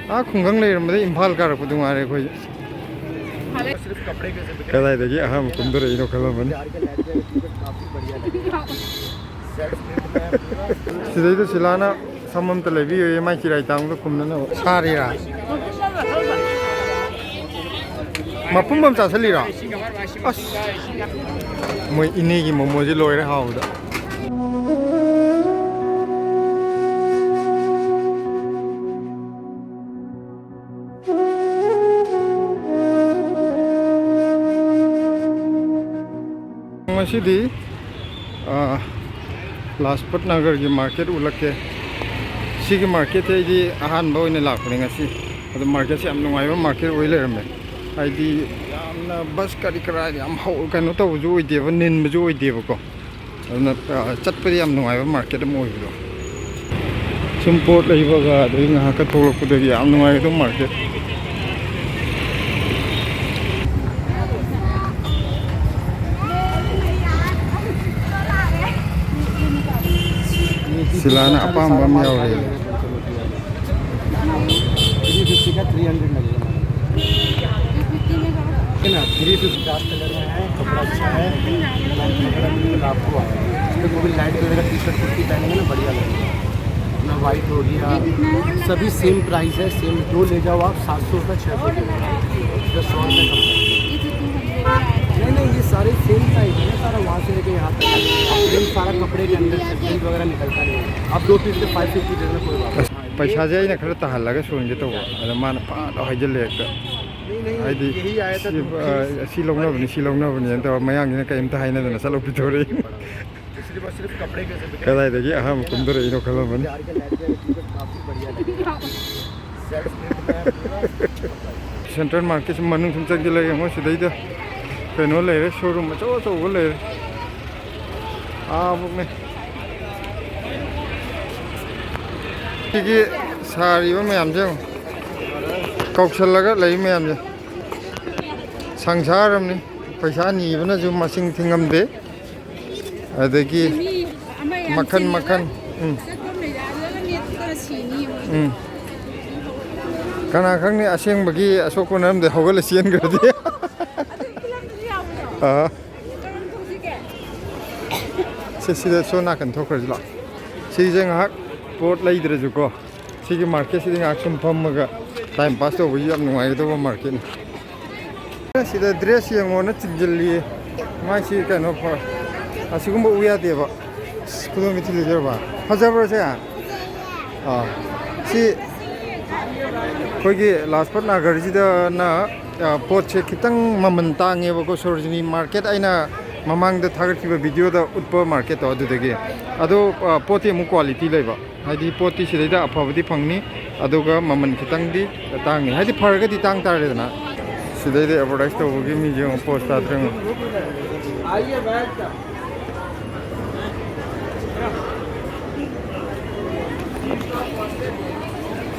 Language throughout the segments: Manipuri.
खुंगंग लेरमदे इम्फाल कारकपदु मारे कोई सिर्फ कपड़े के से कदाइदगी अहम कुंदर इनो खलमन काफी बढ़िया लगे सिदैदो सिलाना समम तलेबी ये माइ चिराइ तांग कुमना सारिरा मपुम बम चासलिरा अस मोय इनेगी मोमोजी लोइरे हाउदा मसीदी लाजपत नगर की मार्केट उलके सिगी मार्केट है जी अहान बोइने लाखने ngasi अदो मार्केट से हम नुंगाइबा मार्केट ओइ लेरमे आइदी यामना बस करी करा याम हौ कनो तवजु ओइदेबा निनबजु ओइदेबको अदना चटपदि याम नुंगाइबा मार्केट म ओइबो सुम पोट लेबगा दइ nga ka थोलकपदि याम नुंगाइदो मार्केट सिलाना अपम बम यावरे 350 का 300 लगेगा ना 350 डार्क कलर में है कपड़ा अच्छा है कपड़ा आपको आएगा तो भी लाइट कलर का टी-शर्ट कुर्ती पहनेंगे ना बढ़िया लगेगा अपना वाइट हो गया सभी सेम प्राइस है सेम दो ले जाओ आप 700 का 600 का 100 रुपये कम नहीं ये सारे सेम प्राइस है सारा वहाँ से लेके यहाँ तक प्रिंट सारा कपड़े के अंदर से प्रिंट वगैरह निकलता नहीं आप 2 पीस के 550 देना कोई बात पैसा जे अइना खरा तहल्लगा सोनगे तो अदा मान पाद हाइजले एकता आइदी यही आया था सी लौनबनी तो मयांगने कइमता हाइनदना चलो पिथोरे सिर्फ कपड़े के से कदाइदगी अहम कुंदर इनो खलमन काफी बढ़िया लगे सेंट्रल मार्केट मनुंग सुम चगले मो सिदैदा कनो लेरे शोरूम अचो अचो लेरे बुकने सिगी सारिबा मैम जे कौशलगा लई मैम जे संसारमनी पैसा नीबना जो मसिंग थिंगमदे अदगी मखन मखन कना खंगने असेंबगी अशोकनमदे होगल सियन गदि सिदा सोना कन थोखरजला सिजे ngahak पोट लेद्रजुको सिगी मार्केट सिदि ngahak sum fammaga time pass तो बई याम नुंगाइदो मार्केट सिदा ड्रेस यंगोना चिंजली माइसी कनो फर असिगुम उया देबा कुदो मिथिलि जरबा फजबर से सी कोई लाजपत नगर ना पोट से खितंग ममन तांगेबको सरोजिनी मार्केट आइना ममांग थागतखिबा वीडियो उत्प मार्केट अदुदगी अदो पोती मु क्वालिटी लेबा हाइदि पोती सिदैदा अफबदी फंगनी अदुगा ममन खितंगदी तांगी हाइदि फरगदी तांग तारेदना सिदैदा एडवर्टाइज तोबगी मी जो पोस्ट ताद्रंग आइए बैठ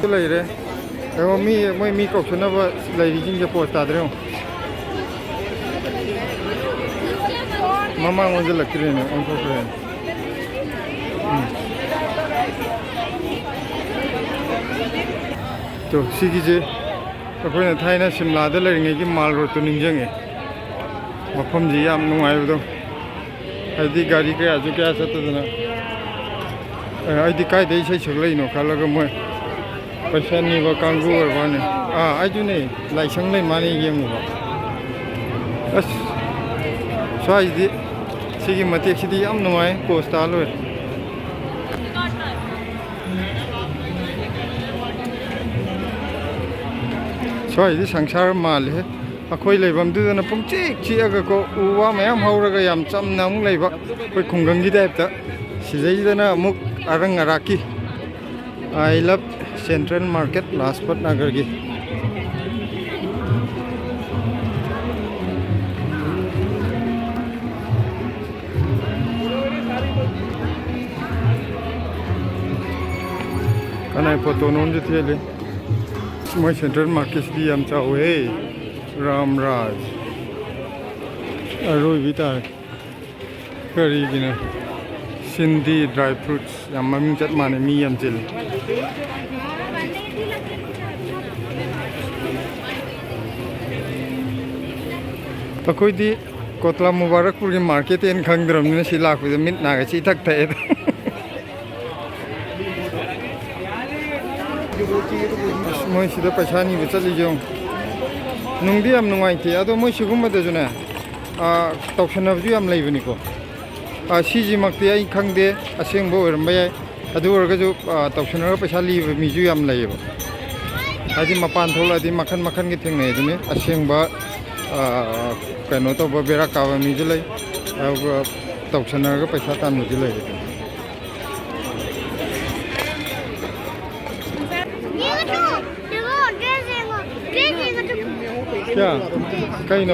तो लेरे एगो मी कौसनबा लेरिजिंग के पोस्ट ताद्रंग ममा मुझे लगती है उनको तो सिगीजे अखोना थाइना सिमलादा लेरिङै की माल रोड तो निंजंगे मफम जी याम नुंगाइबदो आइदी गाड़ी कयाजु कया चतदना आइदी कायदे इसे सगलैनो खालगा मोय पैसा निबा कांगु अरबाने आइजुने लाइसंग लै माने येमुबा अस स्वाइदी सिगी मतेक सिदी याम नुंगाइ पोस्टा लोय स्वाइदी संसार माल है अखोई लेबमदुदना पुंचिक चियागा को उवा मयाम हौरगा याम चमना अमुक लेबा कोई खुंगंगी टाइपता सिजैदना अमुक अरंग अराकी I love central market Lajpat Nagar की कनाई फोटो नोंजे थेले मैं सेंट्रल मार्केट दी हम चाहे रामराज अरोई भी तार करी गिना सिंधी ड्राई फ्रूट्स याम ममिंग चट माने मी याम चिल ꯑꯩꯈꯣꯏꯗꯤ ꯀꯣꯇꯂꯥ ꯃꯨꯕꯥꯔꯛꯄꯨꯔꯒꯤ ꯃꯥꯔꯀꯦꯠ ꯑꯦꯟ ꯈꯪꯗ꯭ꯔꯕꯅꯤꯅ ꯁꯤ ꯂꯥꯛꯄꯗ ꯃꯤꯠ ꯅꯥꯒ ꯁꯤ ꯊꯛ ꯊꯛꯑꯦꯗ ꯃꯣꯏ ꯁꯤꯗ ꯄꯩꯁꯥ ꯅꯤꯕ ꯆꯠꯂꯤꯁꯦ ꯅꯨꯡꯗꯤ ꯌꯥꯝ ꯅꯨꯡꯉꯥꯏꯇꯦ ꯑꯗꯣ ꯃꯣꯏ ꯁꯤꯒꯨꯝꯕꯗꯁꯨꯅꯦ ꯇꯧꯁꯟꯅꯕꯁꯨ ꯌꯥꯝ ꯂꯩꯕꯅꯤꯀꯣ ꯁꯤꯁꯤꯃꯛꯇꯤ ꯑꯩ ꯈꯪꯗꯦ ꯑꯁꯦꯡꯕ ꯑꯣꯏꯔꯝꯕ ꯌꯥꯏ ꯑꯗꯨ ꯑꯣꯏꯔꯒꯁꯨ ꯇꯧꯁꯟꯅꯔꯒ ꯄꯩꯁꯥ ꯂꯤꯕ ꯃꯤꯁꯨ ꯌꯥꯝ ꯂꯩꯌꯦꯕ ꯍꯥꯏꯗꯤ ꯃꯄꯥꯟ ꯊꯣꯛꯂꯛꯑꯗꯤ ꯃꯈꯟ ꯃꯈꯟꯒꯤ ꯊꯦꯡꯅꯩ ꯑꯗꯨꯅꯤ ꯑꯁꯦꯡꯕ ꯀꯩꯅꯣ ꯇꯧꯕ ꯕꯦꯔꯥ ꯀꯥꯕ ꯃꯤꯁꯨ ꯂꯩ ꯑꯗꯨꯒ ꯇꯧꯁꯟꯅꯔꯒ ꯄꯩꯁꯥ ꯇꯥꯟꯕꯁꯨ ꯂꯩ क्या कहीं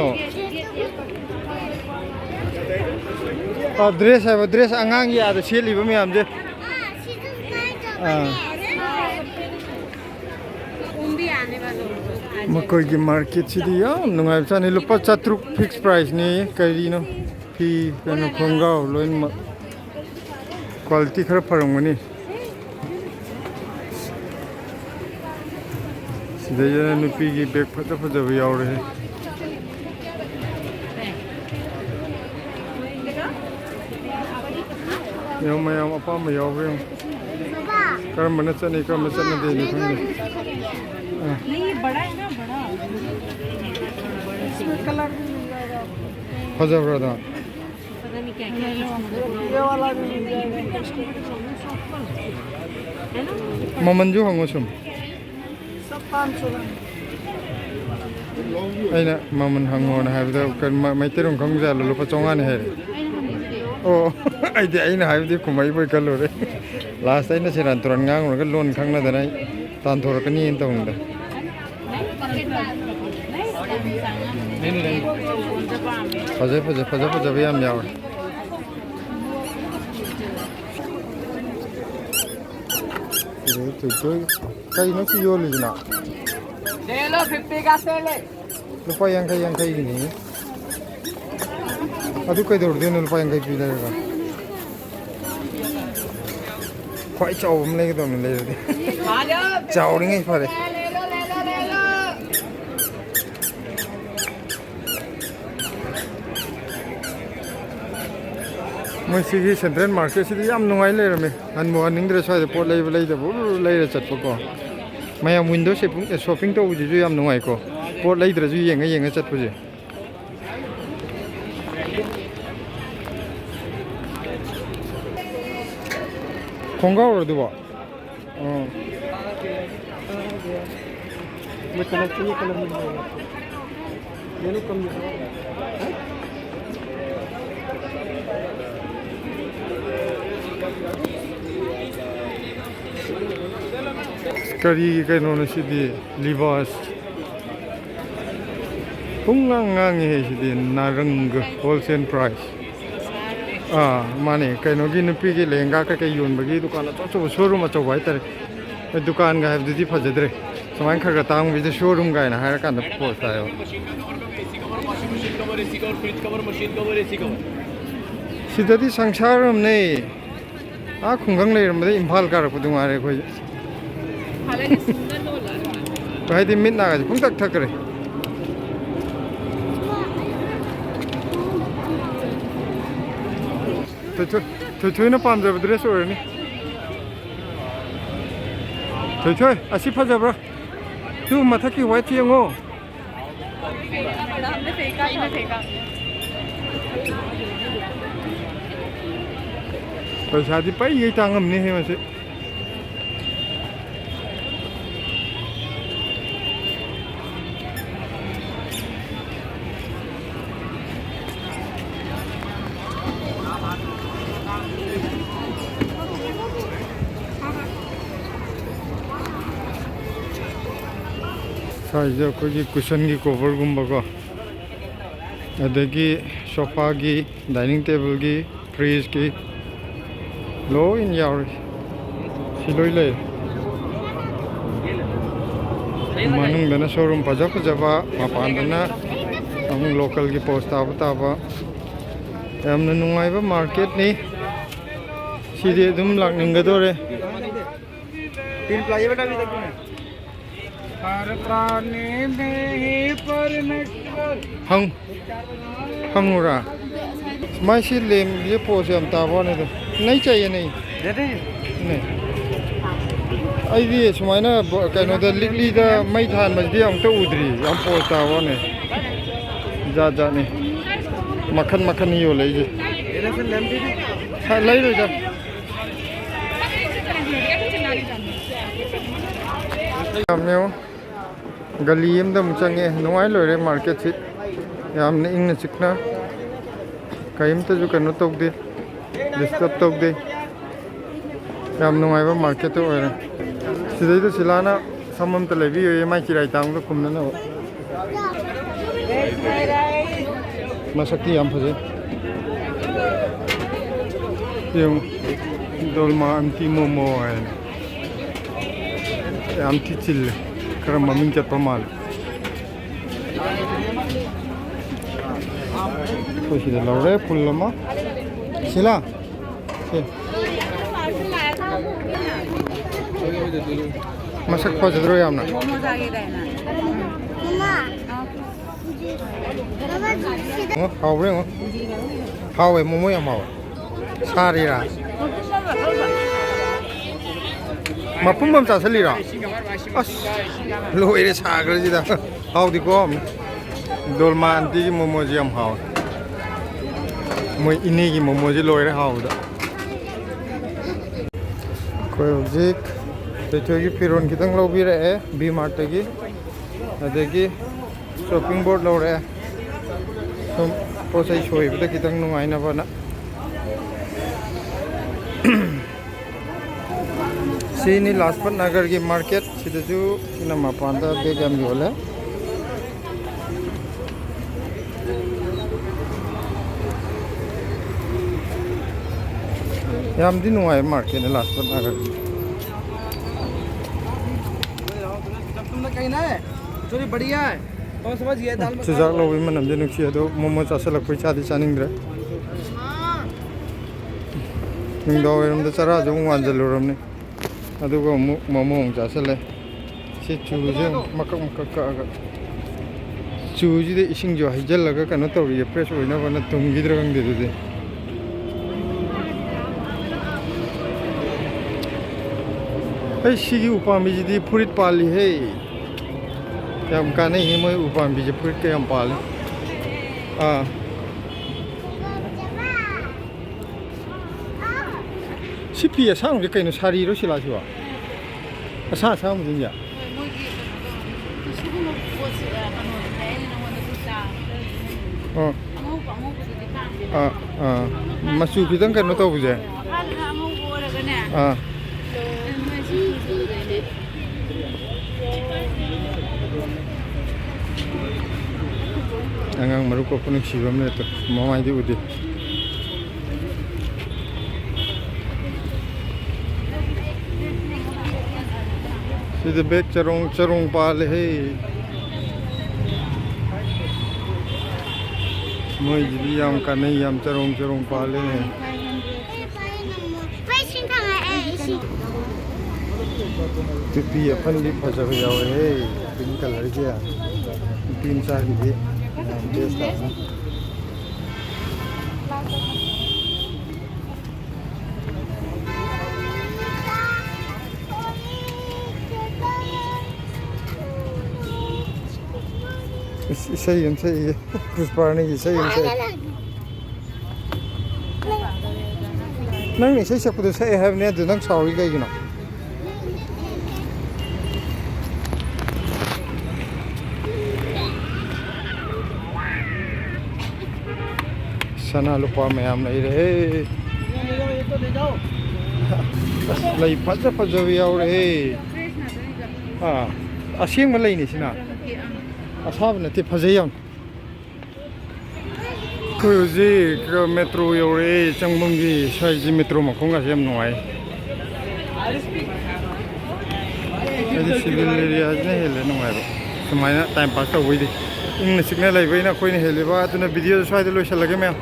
ड्रेस है ड्रेस आगांग याद सेलिब मैम से मकोई की मार्केट सिदी याम नुंगाइब चानी लुपा 700 फिक्स प्राइस नि करीनो फी कनो खोंगाव लोइन क्वालिटी खरा फरंगनी सिदा नुपी की बैग फजा फजा याव रहे याव मयाम अपा म याव रे करम न चने करम चने दे नि खंगे नहीं ये बड़ा है ना बड़ा इसमें कलर भी मिल जाएगा फजा ब्रदा पता नहीं क्या क्या ये वाला भी मिल जाएगा है ना ममन जो हंगो सुम सब 500 अना ममन हंगो ना हाबदा मैतेरम खंगजा लुपा चोंगा ने है ओ आइदे अइना हाबदि कुमाई बोय कलो रे लास्ट अइना सेरान तुरन ngang रगा लोन खंगना दनाय तान थोरकनी इन तंगदा फजे फजे फजे फजे याम याव तो कई न की यो लिजना ले लो 50 का से ले लुपा यांkai गिनी अदु कई दौड़ देन लुपा यांkai पी लेगा ख्वाई चावम लेगे तो ले रे आ जा चावरिंगे फरे ले लो मैं सिगी सेंट्रल मार्केट सिदी याम नुंगाई लेरमे हनमो हनिंद्रे स्वाइदे पोट लेब लेदबो लेरे चटपको मयाम विंडो शॉपिंग तो उजिजु याम नुंगाई को पोट लेद्रजु येंगा चटपजे खोंगाव रदुबो मैं कलर चाहिए कलर मिल जाएगा ये लोग कम करी कनो सिदी लिवास पुंगांगांगे सिदी नारंग होलसेल प्राइस माने कनो की नुपी की लहंगा का योनबगी दुकान अचो शोरूम अचो हाइतारे दुकान गा हाबदुदी फजद्रे समाय खरगा तांग बिदि शोरूम गायना हायर कान पोस्ट आयो सिददी संसारम ने आ खुंगंग लेरमदे इम्फाल कारपदुंगारे खोय हालांकि सुंदर तो लग रहा है हाइदि मिट नागाजि पुंतक थकरे थोइना पामजब ड्रेस ओरनी थोइ असि फजब्रा तू मथकी व्हाइट येंगो हमने फेंका पैसादी पाई ये तांगमने है मसे साइज अखोगी कुशन की कवर गुम्बको अदगी सोफा की डाइनिंग टेबल की फ्रिज की लो इन यावरी सिलोई ले मनुंग दना शोरूम फजा फजाबा मपान दना हम लोकल की पोस्ट ताबा यामना नुंगाइबा मार्केट नि सिदे दुम लाकनिंगदोरे तीन प्लाजे बेटा भी देखो हर प्राणी में परमेश्वर हंगुरा मैं सी लेम ये पोज हम ताबो नहीं चाहिए नहीं देते नहीं आई सुमाइना कनो द लिगली द मई थान मजदी हम तो उदरी हम पोज ताबो ने जा जा ने मक्खन मक्खन ही हो ले जे फिर लेम भी हां ले लो जा हमने गली में चंगे नुआई लोरे मार्केट से यामने इंगना चिकना कईमते जो कनो तौदे डिस्टर्ब तौदे याम नुआईबा मार्केट तो ओरे सिदैदो सिलाना समम त लेबी ये माइ किराय तांग कुमना न मसक्ति याम फजे yung dolma anti momo ay anti chill kara maming chat pamal ko sila laure pullama sila masak pa jadro yamna momos आगे रहना oh hawe oh hawe momo yam hawe sarira mapum cha salira as loire sagar ji da haw di ko dolma anti ki momo ji am haw moi ini ki momo ji loire haw da ko jik te chogi piron ki tang lo bi re b mart gi adegi shopping board lo re so posai choi bi ki tang nungai na ba na Sini Lajpat Nagar की मार्केट सिदजु सिना मापांदा बेगम योले याम दिन हुआ है मार्केट ने लाजपत नगर तुमने कहीं ना है चोरी बढ़िया है कौन समझ ये दाल में चुजाक लोग भी मनम जे नुक्सी दो मोमो चासे लग कोई चादी चानिंग दरे निंदो वेरम द चरा जो वांजलुरम ने अदुगो मोमो चासले से चूजे मकक मकक का चूजी दे इसिंग जो हाइजल लगा कनो तौरी फ्रेश होइना बना तुंगिद्र गंग दे दे ए सिगी उपामी जी फुरित पाली है याम काने ही मोय उपामी जी फुरित के हम पाली 시피 사람 게 그냥 사리로 실라시와 사 사람 진짜 마수 비단 거 또 보제 안강 마루 코코는 시범네 또 뭐마이디 우디 Sida bek charong pal hai moi ji yam ka nahi yam charong pal hai tupi apan li phaja ho jawe hai pink color ke तीन चार की बेस्ट है सही है सही है कुछ पढ़ने की सही है नहीं सही सब कुछ सही है ने तो नंग सॉरी का ना सना लुपा में हम नहीं रहे लई फज फज भी और है हां असीम में लई नहीं सिना असाब ने ते फजयम कुजी मेट्रो योरे चंगमुंगी साइज मेट्रो मखोंगा सेम नोय यदि सिविल एरिया ने हेले नोय समायना टाइम पास तो होई दे इंग सिग्नल लाइबैना कोइने हेलेबा तुना वीडियो साइड लो लगे मैं